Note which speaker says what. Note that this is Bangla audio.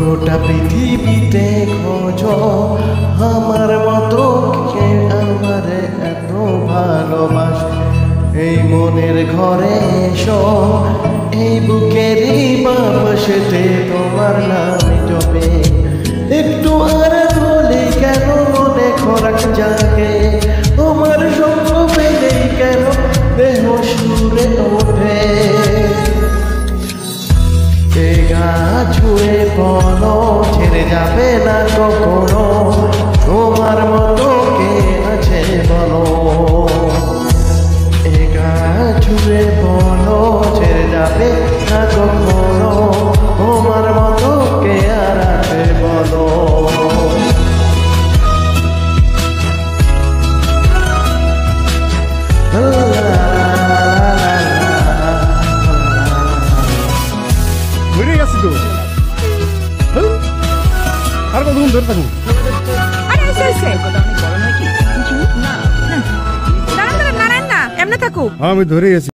Speaker 1: গোটা পৃথিবীতে খোঁজ আমার মতো কে আমারে এত ভালোবাস। এই মনের ঘরে এসো, এই বুকেরই বাপাশেতে তোমার নাম জপে। একটু আর বলি কেন মনে খোরাক জাগে, তোমার সঙ্গ পেলেই কেন দেহ সুরে ওঠে। এ গা ছুঁয়ে বলো ছেড়ে যাবে না কখনো, তোমার মতো কে আছে বলো। এ গা ছুঁয়ে বলো ছেড়ে যাবে না কখনো, তোমার মতো কে আর আছে বলো।
Speaker 2: আর কতক্ষণ ধরে থাকুন?
Speaker 3: নারায়ণ না এমনি থাকুক।
Speaker 2: আমি ধরে গেছি।